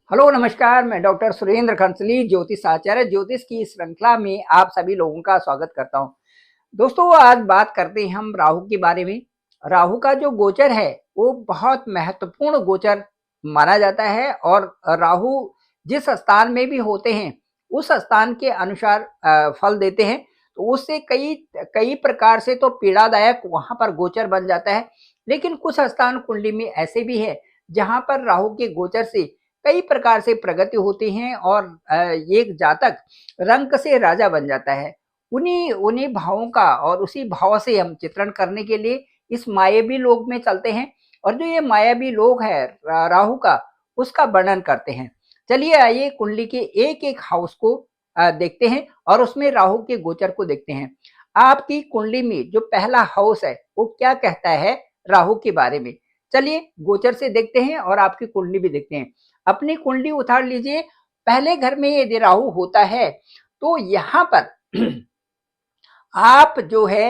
Hello नमस्कार, मैं doctor Surendra खंसली ज्योतिष आचार्य ज्योतिष की इस श्रृंखला में आप सभी लोगों का स्वागत करता हूं। दोस्तों, आज बात करते हैं हम राहु के बारे में। राहु का जो गोचर है वो बहुत महत्वपूर्ण गोचर माना जाता है और राहु जिस स्थान में भी होते हैं उस स्थान के अनुसार फल देते हैं। तो उससे कई कई प्रकार से तो पीड़ादायक वहां पर गोचर बन जाता है, लेकिन कुछ स्थान कुंडली में ऐसे भी है जहां पर राहु के गोचर से कई प्रकार से प्रगति होती है और एक जातक रंक से राजा बन जाता है। उन्हीं उन्हीं भावों का और उसी भाव से हम चित्रण करने के लिए इस मायावी लोक में चलते हैं और जो ये मायावी लोक है राहु का, उसका वर्णन करते हैं। चलिए आइए कुंडली के एक एक हाउस को देखते हैं और उसमें राहु के गोचर को देखते हैं। आपकी कुंडली में जो पहला हाउस है वो क्या कहता है राहु के बारे में। चलिए गोचर से देखते हैं और आपकी कुंडली भी देखते हैं। अपनी कुंडली उतार लीजिए। पहले घर में यदि राहु होता है तो यहाँ पर आप जो है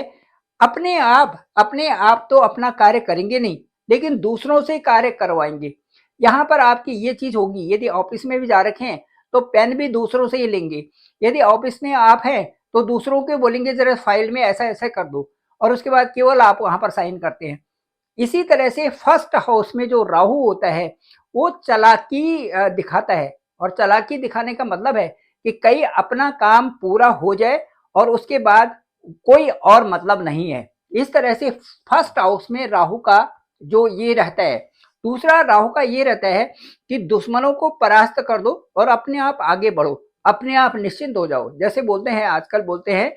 अपने आप तो अपना कार्य करेंगे नहीं, लेकिन दूसरों से कार्य करवाएंगे। यहाँ पर आपकी ये चीज होगी, यदि ऑफिस में भी जा रखे हैं तो पेन भी दूसरों से ही लेंगे। यदि ऑफिस में आप हैं तो दूसरों के बोलेंगे जरा फाइल में ऐसा ऐसा कर दो, और उसके बाद केवल आप वहां पर साइन करते हैं। इसी तरह से फर्स्ट हाउस में जो राहु होता है वो चालाकी दिखाता है, और चालाकी दिखाने का मतलब है कि कहीं अपना काम पूरा हो जाए और उसके बाद कोई और मतलब नहीं है। इस तरह से फर्स्ट हाउस में राहु का जो ये रहता है। दूसरा राहु का ये रहता है कि दुश्मनों को परास्त कर दो और अपने आप आगे बढ़ो, अपने आप निश्चिंत हो जाओ। जैसे बोलते हैं, आजकल बोलते हैं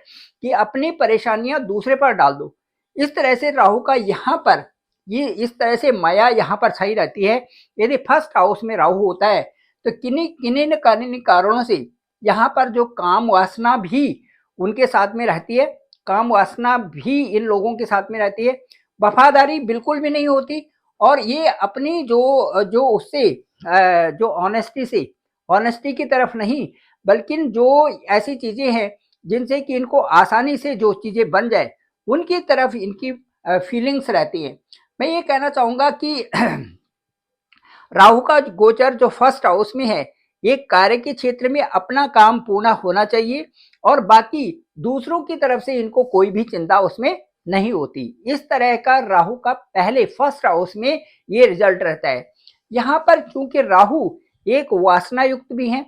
कि अपनी परेशानियां दूसरे पर डाल दो। इस तरह से राहु का यहाँ पर ये इस तरह से माया यहाँ पर छाई रहती है। यदि फर्स्ट हाउस में राहु होता है तो किन्हीं किन्हीं न किन्हीं कारणों से यहाँ पर जो काम वासना भी उनके साथ में रहती है, काम वासना भी इन लोगों के साथ में रहती है। वफादारी बिल्कुल भी नहीं होती, और ये अपनी जो जो उससे जो ऑनेस्टी की तरफ नहीं, बल्कि जो ऐसी चीजें हैं जिनसे कि इनको आसानी से जो चीजें बन जाए उनकी तरफ इनकी फीलिंग्स रहती है। मैं ये कहना चाहूंगा कि राहु का गोचर जो फर्स्ट हाउस में है, ये कार्य के क्षेत्र में अपना काम पूर्ण होना चाहिए और बाकी दूसरों की तरफ से इनको कोई भी चिंता उसमें नहीं होती। इस तरह का राहु का पहले फर्स्ट हाउस में ये रिजल्ट रहता है। यहाँ पर चूंकि राहु एक वासना युक्त भी है,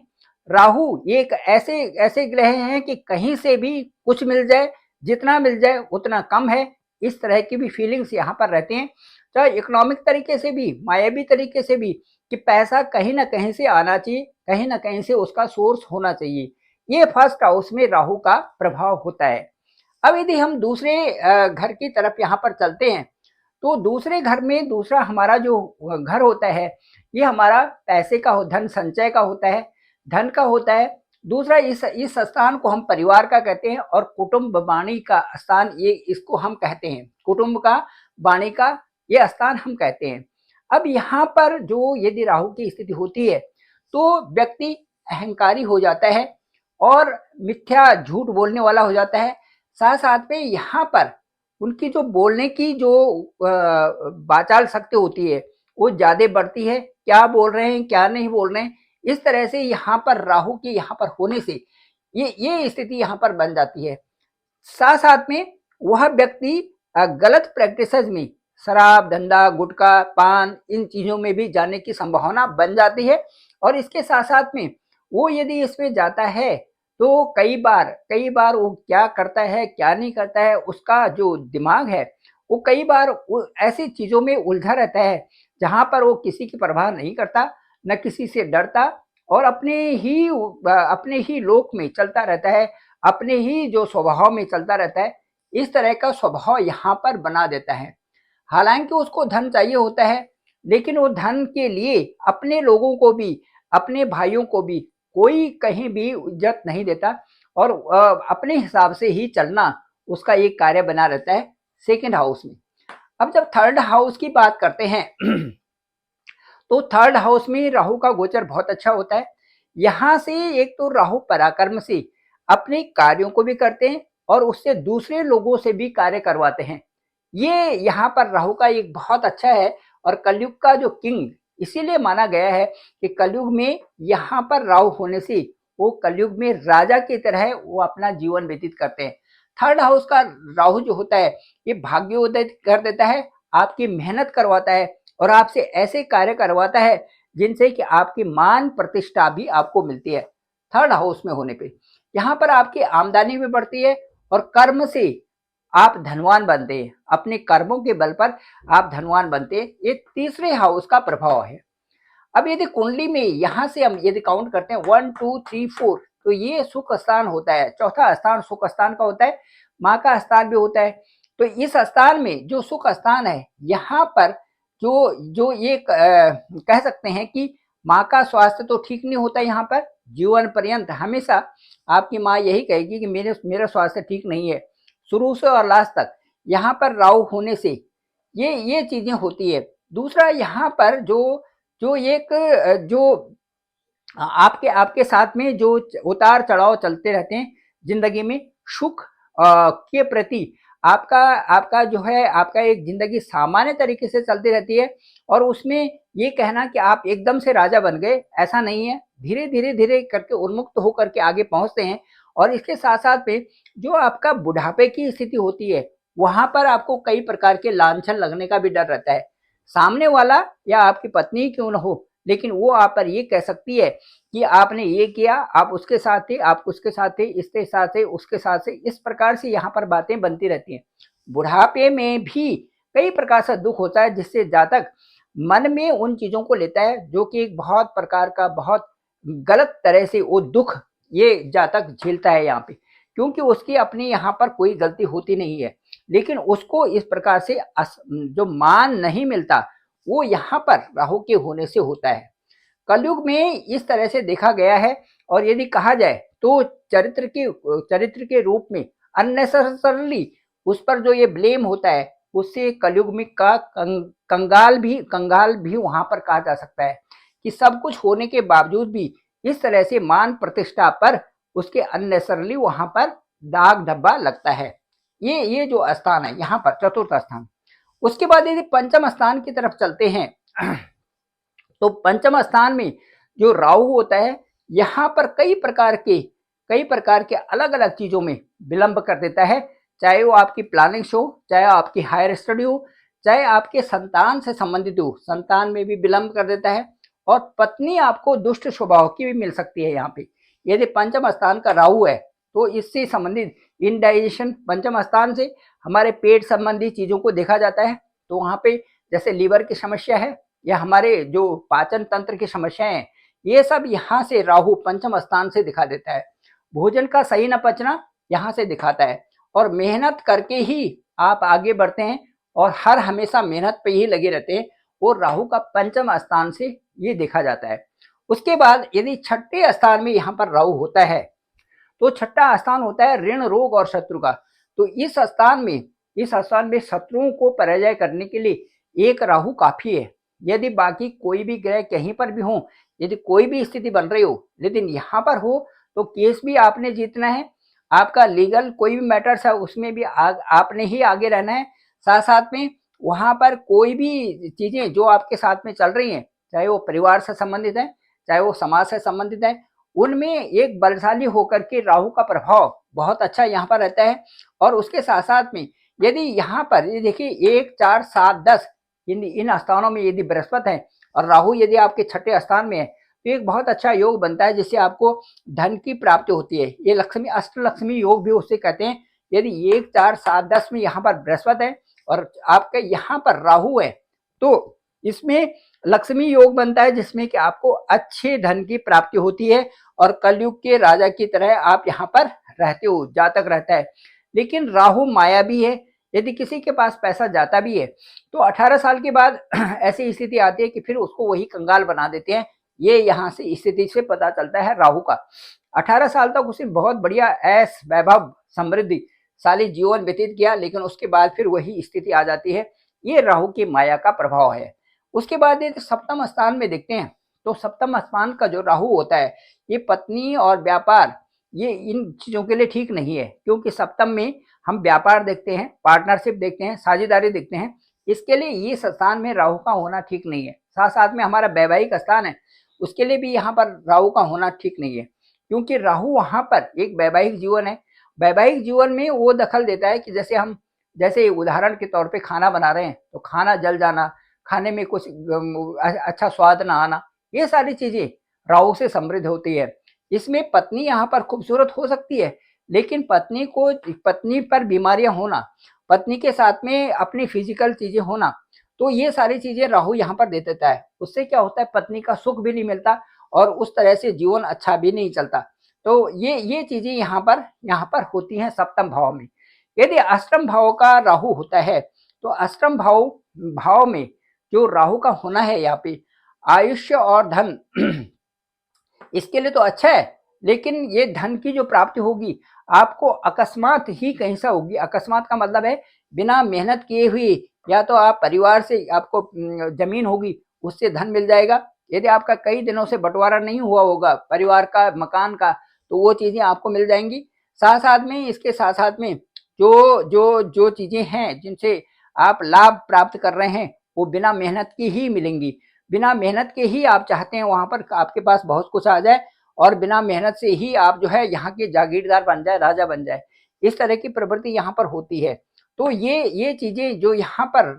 राहु एक ऐसे ऐसे ग्रह हैं कि कहीं से भी कुछ मिल जाए, जितना मिल जाए उतना कम है। इस तरह की भी फीलिंग्स यहाँ पर रहते हैं, चाहे इकोनॉमिक तरीके से भी, मायावी तरीके से भी, कि पैसा कहीं ना कहीं से आना चाहिए, कहीं ना कहीं से उसका सोर्स होना चाहिए। ये फर्स्ट हाउस में राहु का प्रभाव होता है। अब यदि हम दूसरे घर की तरफ यहाँ पर चलते हैं तो दूसरे घर में दूसरा हमारा जो घर होता है ये हमारा पैसे का धन संचय का होता है, धन का होता है। दूसरा इस स्थान को हम परिवार का कहते हैं और कुटुंब वाणी का स्थान ये इसको हम कहते हैं, कुटुंब का वाणी का ये स्थान हम कहते हैं। अब यहाँ पर जो यदि राहु की स्थिति होती है तो व्यक्ति अहंकारी हो जाता है और मिथ्या झूठ बोलने वाला हो जाता है। साथ साथ में यहाँ पर उनकी जो बोलने की जो वाचाल शक्ति होती है वो ज्यादा बढ़ती है, क्या बोल रहे हैं क्या नहीं बोल रहे हैं। इस तरह से यहाँ पर राहु के यहाँ पर होने से ये स्थिति यहाँ पर बन जाती है। साथ साथ में वह व्यक्ति गलत प्रैक्टिसेस में, शराब धंधा गुटखा पान, इन चीजों में भी जाने की संभावना बन जाती है। और इसके साथ साथ में वो यदि इसमें जाता है तो कई बार वो क्या करता है क्या नहीं करता है, उसका जो दिमाग है वो कई बार ऐसी चीजों में उलझा रहता है जहां पर वो किसी की परवाह नहीं करता, न किसी से डरता, और अपने ही लोक में चलता रहता है, अपने ही जो स्वभाव में चलता रहता है। इस तरह का स्वभाव यहाँ पर बना देता है। हालांकि उसको धन चाहिए होता है, लेकिन वो धन के लिए अपने लोगों को भी, अपने भाइयों को भी कोई कहीं भी इज्जत नहीं देता, और अपने हिसाब से ही चलना उसका एक कार्य बना रहता है सेकंड हाउस में। अब जब थर्ड हाउस की बात करते हैं तो थर्ड हाउस में राहु का गोचर बहुत अच्छा होता है। यहां से एक तो राहु पराक्रम से अपने कार्यों को भी करते हैं और उससे दूसरे लोगों से भी कार्य करवाते हैं। ये यहाँ पर राहु का एक बहुत अच्छा है। और कलयुग का जो किंग इसीलिए माना गया है कि कलयुग में यहाँ पर राहु होने से वो कलयुग में राजा की तरह वो अपना जीवन व्यतीत करते हैं। थर्ड हाउस का राहु जो होता है ये भाग्योदय कर देता है, आपकी मेहनत करवाता है और आपसे ऐसे कार्य करवाता है जिनसे कि आपकी मान प्रतिष्ठा भी आपको मिलती है। थर्ड हाउस में होने पे यहाँ पर आपकी आमदनी भी बढ़ती है और कर्म से आप धनवान बनते हैं, अपने कर्मों के बल पर आप धनवान बनते हैं। ये तीसरे हाउस का प्रभाव है। अब यदि कुंडली में यहाँ से हम यदि काउंट करते हैं 1 2 3 4 तो ये सुख स्थान होता है। चौथा स्थान सुख स्थान का होता है, माँ का स्थान भी होता है। तो इस स्थान में जो सुख स्थान है यहाँ पर जो जो ये कह सकते हैं कि माँ का स्वास्थ्य तो ठीक नहीं होता, यहाँ पर जीवन पर्यंत हमेशा आपकी माँ यही कहेगी कि मेरा स्वास्थ्य ठीक नहीं है, शुरू से और लास्ट तक। यहाँ पर राहु होने से ये चीजें होती है। दूसरा यहाँ पर जो जो एक जो आपके आपके साथ में जो उतार चढ़ाव चलते रहते हैं जिंदगी में, सुख के प्रति आपका आपका जो है आपका एक जिंदगी सामान्य तरीके से चलती रहती है। और उसमें ये कहना कि आप एकदम से राजा बन गए, ऐसा नहीं है। धीरे धीरे धीरे करके उन्मुक्त होकर के आगे पहुंचते हैं। और इसके साथ साथ में जो आपका बुढ़ापे की स्थिति होती है वहां पर आपको कई प्रकार के लांछन लगने का भी डर रहता है। सामने वाला या आपकी पत्नी क्यों न हो, लेकिन वो आप पर ये कह सकती है कि आपने ये किया, आप उसके साथ थे, आप उसके साथ थे, इसके साथ थे, उसके साथ से, इस प्रकार से यहाँ पर बातें बनती रहती हैं। बुढ़ापे में भी कई प्रकार से दुख होता है जिससे जातक मन में उन चीजों को लेता है जो कि एक बहुत प्रकार का बहुत गलत तरह से वो दुख ये जातक झेलता है यहाँ पे, क्योंकि उसकी अपनी यहाँ पर कोई गलती होती नहीं है। लेकिन उसको इस प्रकार से जो मान नहीं मिलता वो यहाँ पर राहु के होने से होता है। कलयुग में इस तरह से देखा गया है। और यदि कहा जाए तो चरित्र के रूप में अननेसेसरली उस पर जो ये ब्लेम होता है उससे कलयुग में का कंगाल भी वहां पर कहा जा सकता है कि सब कुछ होने के बावजूद भी इस तरह से मान प्रतिष्ठा पर उसके अननेसेसरली वहां पर दाग धब्बा लगता है। ये जो स्थान है यहाँ पर चतुर्थ स्थान। उसके बाद यदि पंचम स्थान की तरफ चलते हैं तो पंचम स्थान में जो राहु होता है यहाँ पर कई प्रकार के अलग अलग चीजों में विलंब कर देता है। चाहे वो आपकी प्लानिंग हो, चाहे आपकी हायर स्टडी हो, चाहे आपके संतान से संबंधित हो, संतान में भी विलंब कर देता है। और पत्नी आपको दुष्ट स्वभाव की भी मिल सकती है। यहाँ पे यदि पंचम स्थान का राहु है तो इससे संबंधित इनडाइजेशन, पंचम स्थान से हमारे पेट संबंधी चीजों को देखा जाता है। तो वहां पे जैसे लीवर की समस्या है या हमारे जो पाचन तंत्र की समस्याएं हैं, ये सब यहाँ से राहु पंचम स्थान से दिखा देता है। भोजन का सही न पचना यहाँ से दिखाता है। और मेहनत करके ही आप आगे बढ़ते हैं और हर हमेशा मेहनत पे ही लगे रहते हैं, और राहु का पंचम स्थान से ये देखा जाता है। उसके बाद यदि छठे स्थान में यहाँ पर राहु होता है तो छठा स्थान होता है ऋण, रोग और शत्रु का। तो इस स्थान में शत्रुओं को पराजय करने के लिए एक राहु काफी है। यदि बाकी कोई भी ग्रह कहीं पर भी हो, यदि कोई भी स्थिति बन रही हो, लेकिन यहाँ पर हो तो केस भी आपने जीतना है। आपका लीगल कोई भी मैटर्स है उसमें भी आपने ही आगे रहना है। साथ साथ में वहां पर कोई भी चीजें जो आपके साथ में चल रही हैं, चाहे वो परिवार से संबंधित है, चाहे वो समाज से संबंधित है, उनमें एक बलशाली होकर के राहु का प्रभाव बहुत अच्छा यहाँ पर रहता है। और उसके साथ साथ में यदि यहाँ पर ये देखिए 1 4 7 10 इन स्थानों में यदि बृहस्पति है और राहु यदि आपके छठे स्थान में है तो एक बहुत अच्छा योग बनता है जिससे आपको धन की प्राप्ति होती है। ये लक्ष्मी अष्टलक्ष्मी योग भी उससे कहते हैं। यदि 1 4 7 10 में यहाँ पर बृहस्पति है और आपके यहाँ पर राहु है तो इसमें लक्ष्मी योग बनता है जिसमें कि आपको अच्छे धन की प्राप्ति होती है और कलयुग के राजा की तरह आप यहाँ पर रहते हो, जातक रहता है। लेकिन राहु माया भी है। यदि किसी के पास पैसा जाता भी है तो 18 साल के बाद ऐसी स्थिति आती है कि फिर उसको वही कंगाल बना देते हैं। ये यहाँ से स्थिति से पता चलता है राहु का। 18 साल तक उसने बहुत बढ़िया ऐश वैभव समृद्धि साली जीवन व्यतीत किया, लेकिन उसके बाद फिर वही स्थिति आ जाती है। ये राहु की माया का प्रभाव है। उसके बाद ये सप्तम स्थान में देखते हैं तो सप्तम स्थान का जो राहु होता है ये पत्नी और व्यापार, ये इन चीजों के लिए ठीक नहीं है, क्योंकि सप्तम में हम व्यापार देखते हैं, पार्टनरशिप देखते हैं, साझेदारी देखते हैं। इसके लिए ये स्थान में राहु का होना ठीक नहीं है। साथ साथ में हमारा वैवाहिक स्थान है, उसके लिए भी यहाँ पर राहु का होना ठीक नहीं है, क्योंकि राहु वहाँ पर एक वैवाहिक जीवन है। वैवाहिक जीवन में वो दखल देता है कि जैसे उदाहरण के तौर पे खाना बना रहे हैं तो खाना जल जाना, खाने में कुछ अच्छा स्वाद ना आना, ये सारी चीजें राहु से समृद्ध होती है। इसमें पत्नी यहाँ पर खूबसूरत हो सकती है, लेकिन पत्नी पर बीमारियां होना, पत्नी के साथ में अपनी फिजिकल चीजें होना, तो ये सारी चीजें राहु यहाँ पर दे देता है। उससे क्या होता है, पत्नी का सुख भी नहीं मिलता और उस तरह से जीवन अच्छा भी नहीं चलता। तो ये चीजें यहाँ पर होती हैं सप्तम भाव में। यदि अष्टम भाव का राहु होता है तो अष्टम भाव में जो राहु का होना है यहाँ पे आयुष्य और धन इसके लिए तो अच्छा है, लेकिन ये धन की जो प्राप्ति होगी आपको अकस्मात ही कहीं से होगी। अकस्मात का मतलब है बिना मेहनत किए हुई, या तो आप परिवार से आपको जमीन होगी उससे धन मिल जाएगा। यदि आपका कई दिनों से बंटवारा नहीं हुआ होगा परिवार का, मकान का, तो वो चीजें आपको मिल जाएंगी। साथ साथ में इसके साथ साथ में जो चीजें हैं जिनसे आप लाभ प्राप्त कर रहे हैं वो बिना मेहनत की ही मिलेंगी। बिना मेहनत के ही आप चाहते हैं वहां पर आपके पास बहुत कुछ आ जाए और बिना मेहनत से ही आप जो है यहाँ के जागीरदार बन जाए, राजा बन जाए, इस तरह की प्रवृत्ति यहाँ पर होती है। तो ये चीजें जो यहाँ पर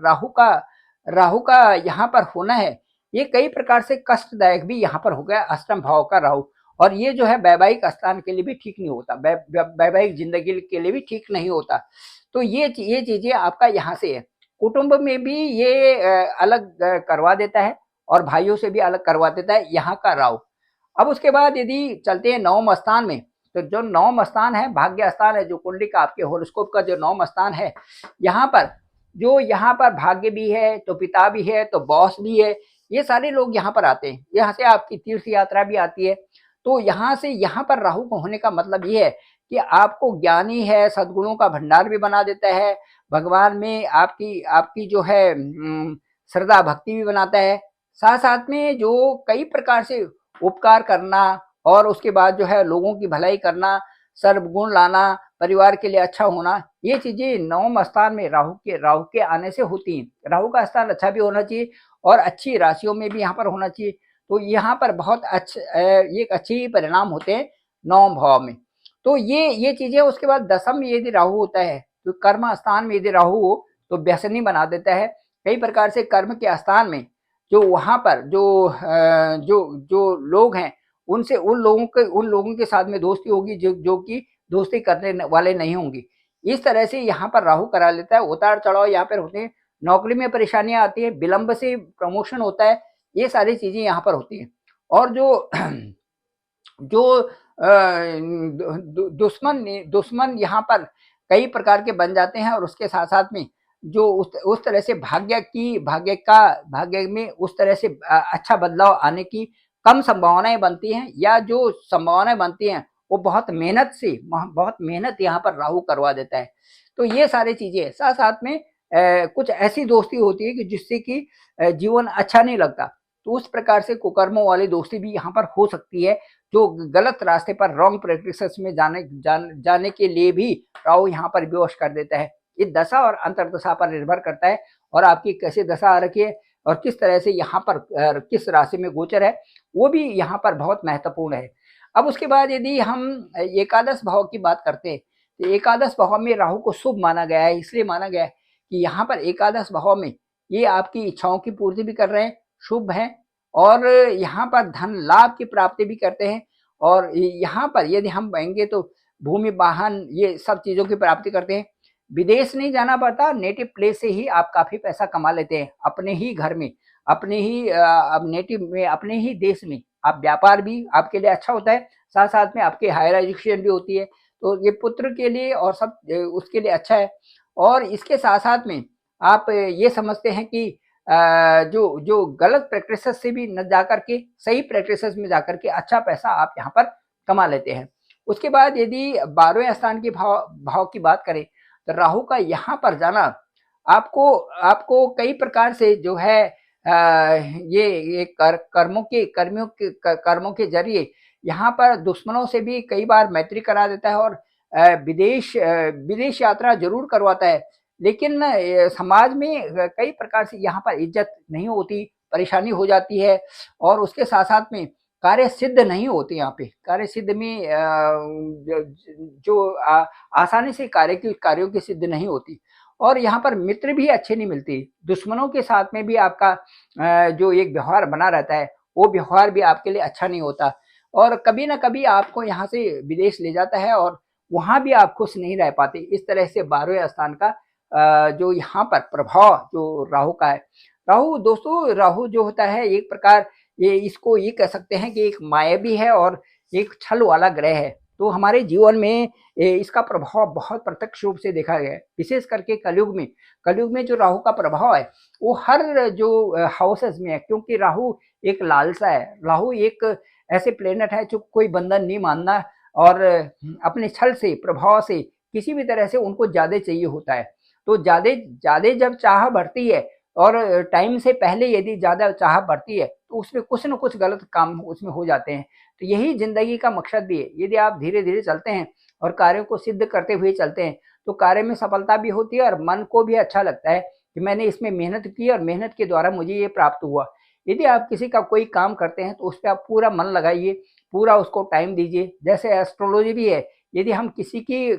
राहु का यहाँ पर होना है, ये कई प्रकार से कष्टदायक भी यहाँ पर हो गया अष्टम भाव का राहु। और ये जो है वैवाहिक स्थान के लिए भी ठीक नहीं होता, वैवाहिक जिंदगी के लिए भी ठीक नहीं होता। तो ये चीजें आपका यहाँ से है। कुटुंब में भी ये अलग करवा देता है और भाइयों से भी अलग करवा देता है यहाँ का राहु। अब उसके बाद यदि चलते हैं नवम स्थान में, तो जो नवम स्थान है भाग्य स्थान है, जो कुंडली का आपके होरोस्कोप का जो नवम स्थान है, यहाँ पर भाग्य भी है तो पिता भी है तो बॉस भी है, ये सारे लोग यहाँ पर आते हैं। यहाँ से आपकी तीर्थ यात्रा भी आती है। तो यहाँ से यहाँ पर राहु को होने का मतलब ये है कि आपको ज्ञानी है, सद्गुणों का भंडार भी बना देता है, भगवान में आपकी जो है श्रद्धा भक्ति भी बनाता है। साथ साथ में जो कई प्रकार से उपकार करना और उसके बाद जो है लोगों की भलाई करना, सर्वगुण लाना, परिवार के लिए अच्छा होना, ये चीजें नवम स्थान में राहु के आने से होती हैं। राहु का स्थान अच्छा भी होना चाहिए और अच्छी राशियों में भी यहाँ पर होना चाहिए। तो यहाँ पर बहुत एक अच्छे परिणाम होते हैं नवम भाव में। तो ये चीजें। उसके बाद दसम में यदि राहु होता है तो कर्म स्थान में यदि राहु हो तो व्यसनी बना देता है। कई प्रकार से कर्म के स्थान में जो वहां पर जो लोग हैं उनसे उन लोगों के साथ में दोस्ती होगी जो कि दोस्ती करने वाले नहीं होंगे। इस तरह से यहाँ पर राहु करा लेता है। उतार चढ़ाव यहाँ पर होते हैं, नौकरी में परेशानियां आती है, विलंब से प्रमोशन होता है, ये सारी चीजें यहाँ पर होती हैं। और जो दुश्मन यहाँ पर कई प्रकार के बन जाते हैं और उसके साथ साथ में जो उस तरह से भाग्य में उस तरह से अच्छा बदलाव आने की कम संभावनाएं बनती हैं, या जो संभावनाएं बनती हैं वो बहुत मेहनत यहाँ पर राहु करवा देता है। तो ये सारी चीजें साथ साथ में कुछ ऐसी दोस्ती होती है कि जिससे कि जीवन अच्छा नहीं लगता, तो उस प्रकार से कुकर्मों वाली दोस्ती भी यहाँ पर हो सकती है, जो गलत रास्ते पर रॉन्ग प्रैक्टिसेस में जाने के लिए भी राहु यहाँ पर विवश कर देता है। ये दशा और अंतर्दशा पर निर्भर करता है और आपकी कैसे दशा आ रखी है और किस तरह से यहाँ पर किस राशि में गोचर है, वो भी यहाँ पर बहुत महत्वपूर्ण है। अब उसके बाद यदि हम एकादश भाव की बात करते हैं तो एकादश भाव में राहु को शुभ माना गया है। इसलिए माना गया है कि यहाँ पर एकादश भाव में ये आपकी इच्छाओं की पूर्ति भी कर रहे हैं, शुभ हैं, और यहाँ पर धन लाभ की प्राप्ति भी करते हैं। और यहाँ पर यदि हम बहेंगे तो भूमि वाहन ये सब चीजों की प्राप्ति करते हैं। विदेश नहीं जाना पड़ता, नेटिव प्लेस से ही आप काफी पैसा कमा लेते हैं। अपने ही घर में, अपने ही नेटिव में, अपने ही देश में आप व्यापार भी आपके लिए अच्छा होता है। साथ साथ में आपकी हायर एजुकेशन भी होती है, तो ये पुत्र के लिए और सब उसके लिए अच्छा है। और इसके साथ साथ में आप ये समझते हैं कि जो गलत प्रैक्टिसेस से भी न जाकर के सही प्रैक्टिसेस में जाकर के अच्छा पैसा आप यहाँ पर कमा लेते हैं। उसके बाद यदि 12वें स्थान के भाव की बात करें तो राहु का यहाँ पर जाना आपको कई प्रकार से जो है ये कर्मों के जरिए यहाँ पर दुश्मनों से भी कई बार मैत्री करा देता है और विदेश यात्रा जरूर करवाता है। लेकिन समाज में कई प्रकार से यहाँ पर इज्जत नहीं होती, परेशानी हो जाती है और उसके साथ-साथ में कार्य सिद्ध नहीं होते यहाँ पे। कार्य सिद्ध में जो आसानी से कार्यों की सिद्ध नहीं होती और यहाँ पर मित्र भी अच्छे नहीं मिलते। दुश्मनों के साथ में भी आपका जो एक व्यवहार बना रहता है, वो व्यवहार भी आपके लिए अच्छा नहीं होता और कभी न कभी आपको यहाँ से विदेश ले जाता है और वहाँ भी आप खुश नहीं रह पाते। इस तरह से 12वें स्थान का जो यहाँ पर प्रभाव जो राहु का है। राहु दोस्तों, राहु जो होता है एक प्रकार ये कह सकते हैं कि एक मायावी है और एक छल वाला ग्रह है। तो हमारे जीवन में इसका प्रभाव बहुत प्रत्यक्ष रूप से देखा गया है। विशेष करके कलयुग में जो राहु का प्रभाव है वो हर जो हाउसेस में है, क्योंकि राहु एक लालसा है। राहु एक ऐसे प्लेनेट है जो कोई बंधन नहीं मानना और अपने छल से, प्रभाव से किसी भी तरह से उनको ज़्यादा चाहिए होता है। तो ज़्यादा जब चाह बढ़ती है और टाइम से पहले यदि ज़्यादा चाह बढ़ती है तो उसमें कुछ न कुछ गलत काम उसमें हो जाते हैं। तो यही ज़िंदगी का मकसद भी है। यदि आप धीरे-धीरे चलते हैं और कार्यों को सिद्ध करते हुए चलते हैं तो कार्य में सफलता भी होती है और मन को भी अच्छा लगता है कि मैंने इसमें मेहनत की और मेहनत के द्वारा मुझे ये प्राप्त हुआ। यदि आप किसी का कोई काम करते हैं तो उस पे आप पूरा मन लगाइए, पूरा उसको टाइम दीजिए। जैसे एस्ट्रोलॉजी भी है, यदि हम किसी की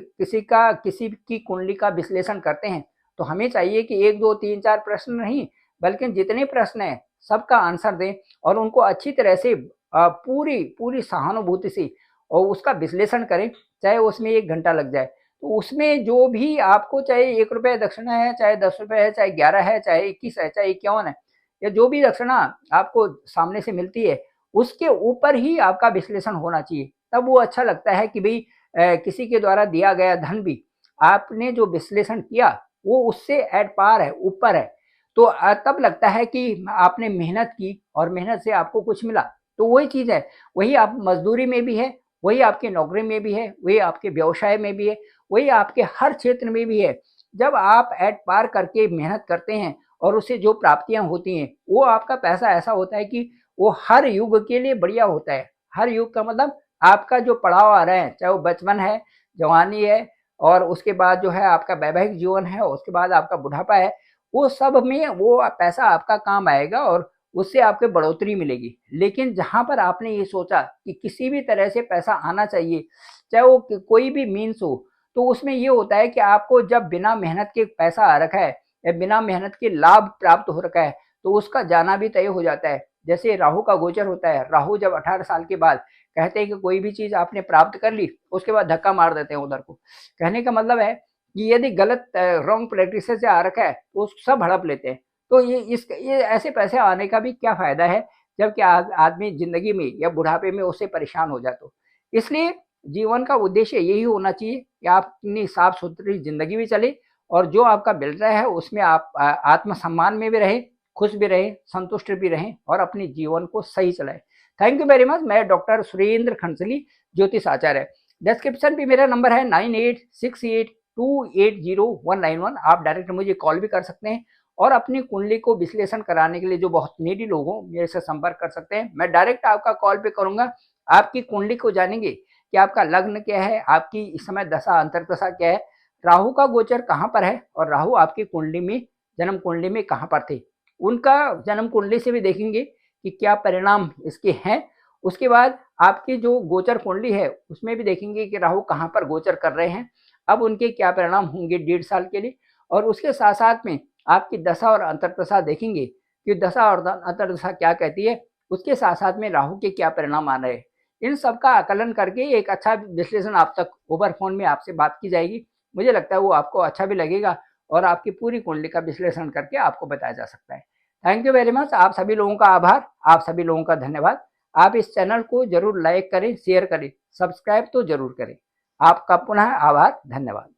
कुंडली का विश्लेषण करते हैं तो हमें चाहिए कि 1, 2, 3, 4 प्रश्न नहीं, बल्कि जितने प्रश्न हैं सबका आंसर दें और उनको अच्छी तरह से पूरी सहानुभूति से और उसका विश्लेषण करें, चाहे उसमें 1 घंटा लग जाए। तो उसमें जो भी आपको, चाहे ₹1 दक्षिणा है, चाहे ₹10 है, चाहे 11 है, चाहे 21 है, चाहे 51 है, या जो भी दक्षिणा आपको सामने से मिलती है, उसके ऊपर ही आपका विश्लेषण होना चाहिए। तब वो अच्छा लगता है कि भई किसी के द्वारा दिया गया धन भी आपने जो विश्लेषण किया वो उससे एट पार है, ऊपर है। तो तब लगता है कि आपने मेहनत की और मेहनत से आपको कुछ मिला। तो वही चीज़ है, वही आप मज़दूरी में भी है, वही आपकी नौकरी में भी है, वही आपके व्यवसाय में भी है, वही आपके हर क्षेत्र में भी है। जब आप एट पार करके मेहनत करते हैं और उससे जो प्राप्तियाँ होती हैं, वो आपका पैसा ऐसा होता है कि वो हर युग के लिए बढ़िया होता है। हर युग का मतलब आपका जो पड़ाव आ रहे हैं, चाहे वो बचपन है, जवानी है और उसके बाद जो है आपका वैवाहिक जीवन है, उसके बाद आपका बुढ़ापा है, वो सब में वो पैसा आपका काम आएगा और उससे आपको बढ़ोतरी मिलेगी। लेकिन जहाँ पर आपने ये सोचा कि किसी भी तरह से पैसा आना चाहिए, चाहे वो कोई भी मीन्स हो, तो उसमें ये होता है कि आपको जब बिना मेहनत के पैसा आ रखा है या बिना मेहनत के लाभ प्राप्त हो रखा है, तो उसका जाना भी तय हो जाता है। जैसे राहु का गोचर होता है, राहु जब 18 साल के बाद कहते हैं कि कोई भी चीज़ आपने प्राप्त कर ली, उसके बाद धक्का मार देते हैं उधर को। कहने का मतलब है कि यदि गलत रॉन्ग प्रैक्टिसेस से आ रखा है, तो सब हड़प लेते हैं। तो ये ऐसे पैसे आने का भी क्या फ़ायदा है, जबकि आदमी ज़िंदगी में या बुढ़ापे में उससे परेशान हो जाए तो। इसलिए जीवन का उद्देश्य यही होना चाहिए कि आप अपनी साफ-सुथरी ज़िंदगी भी चले और जो आपका मिल रहा है उसमें आप आत्मसम्मान में भी रहें, खुश भी रहें, संतुष्ट भी रहें और अपने जीवन को सही चलाएँ। Thank you very much. मैं डॉक्टर सुरेंद्र खंसली, ज्योतिष आचार्य। डिस्क्रिप्शन पे मेरा नंबर है 9868280191। आप डायरेक्ट मुझे कॉल भी कर सकते हैं और अपनी कुंडली को विश्लेषण कराने के लिए जो बहुत नीडी लोग हों, मेरे से संपर्क कर सकते हैं। मैं डायरेक्ट आपका कॉल पे करूँगा, आपकी कुंडली को जानेंगे कि आपका लग्न क्या है, आपकी इस समय दशा अंतर्दशा क्या है, राहु का गोचर कहाँ पर है और राहु आपकी कुंडली में, जन्म कुंडली में कहाँ पर थे। उनका जन्म कुंडली से भी देखेंगे कि क्या परिणाम इसके हैं। उसके बाद आपकी जो गोचर कुंडली है उसमें भी देखेंगे कि राहु कहाँ पर गोचर कर रहे हैं, अब उनके क्या परिणाम होंगे 1.5 साल के लिए। और उसके साथ-साथ में आपकी दशा और अंतर्दशा देखेंगे कि दशा और अंतर्दशा क्या कहती है, उसके साथ-साथ में राहु के क्या परिणाम आ रहे हैं। इन सब का आकलन करके एक अच्छा विश्लेषण आप तक ओवर फ़ोन में आपसे बात की जाएगी। मुझे लगता है वो आपको अच्छा भी लगेगा और आपकी पूरी कुंडली का विश्लेषण करके आपको बताया जा सकता है। Thank you very much. आप सभी लोगों का आभार, आप सभी लोगों का धन्यवाद। आप इस चैनल को ज़रूर लाइक करें, शेयर करें, सब्सक्राइब तो ज़रूर करें। आपका पुनः आभार, धन्यवाद।